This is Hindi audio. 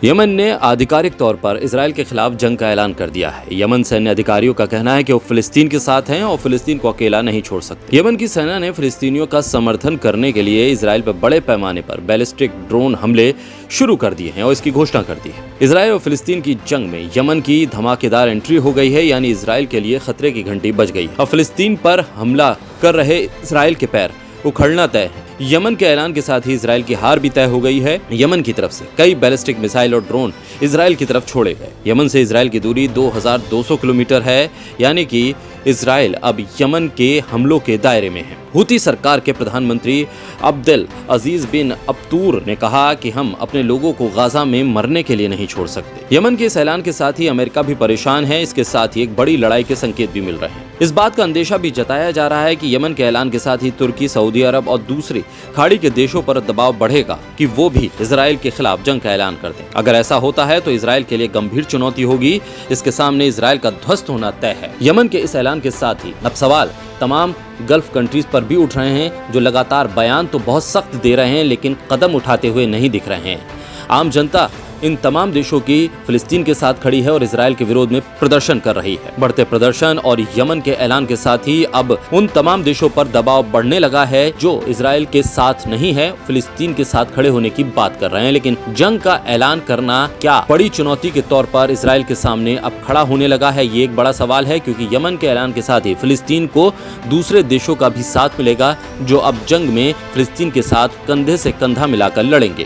यमन ने आधिकारिक तौर पर इजराइल के खिलाफ जंग का ऐलान कर दिया है। यमन सैन्य अधिकारियों का कहना है कि वो फिलिस्तीन के साथ हैं और फिलिस्तीन को अकेला नहीं छोड़ सकते। यमन की सेना ने फिलिस्तीनियों का समर्थन करने के लिए इजराइल पर बड़े पैमाने पर बैलिस्टिक ड्रोन हमले शुरू कर दिए हैं और इसकी घोषणा कर दी है। इजराइल और फिलिस्तीन की जंग में यमन की धमाकेदार एंट्री हो गई है, यानी इजराइल के लिए खतरे की घंटी बज गई और फिलिस्तीन पर हमला कर रहे इजराइल के पैर उखड़ना तय है। यमन के ऐलान के साथ ही इजराइल की हार भी तय हो गई है। यमन की तरफ से कई बैलिस्टिक मिसाइल और ड्रोन इजराइल की तरफ छोड़े गए। यमन से इजराइल की दूरी 2200 किलोमीटर है, यानी कि इजराइल अब यमन के हमलों के दायरे में है। हुती सरकार के प्रधानमंत्री अब्देल अजीज बिन अब्तूर ने कहा कि हम अपने लोगों को गाजा में मरने के लिए नहीं छोड़ सकते। यमन के इस ऐलान के साथ ही अमेरिका भी परेशान है। इसके साथ ही एक बड़ी लड़ाई के संकेत भी मिल रहे हैं। इस बात का अंदेशा भी जताया जा रहा है कि यमन के ऐलान के साथ ही तुर्की, सऊदी अरब और दूसरे खाड़ी के देशों पर दबाव बढ़ेगा कि वो भी इजराइल के खिलाफ जंग का ऐलान कर दें। अगर ऐसा होता है तो इजराइल के लिए गंभीर चुनौती होगी। इसके सामने इजराइल का ध्वस्त होना तय है। यमन के इस ऐलान के साथ ही अब सवाल तमाम गल्फ कंट्रीज पर भी उठ रहे हैं, जो लगातार बयान तो बहुत सख्त दे रहे हैं लेकिन कदम उठाते हुए नहीं दिख रहे हैं। आम जनता इन तमाम देशों की फिलिस्तीन के साथ खड़ी है और इजराइल के विरोध में प्रदर्शन कर रही है। बढ़ते प्रदर्शन और यमन के ऐलान के साथ ही अब उन तमाम देशों पर दबाव बढ़ने लगा है जो इजराइल के साथ नहीं है, फिलिस्तीन के साथ खड़े होने की बात कर रहे हैं। लेकिन जंग का ऐलान करना क्या बड़ी चुनौती के तौर पर इजराइल के सामने अब खड़ा होने लगा है, ये एक बड़ा सवाल है, क्योंकि यमन के ऐलान के साथ ही फिलिस्तीन को दूसरे देशों का भी साथ मिलेगा जो अब जंग में फिलिस्तीन के साथ कंधे से कंधा मिलाकर लड़ेंगे।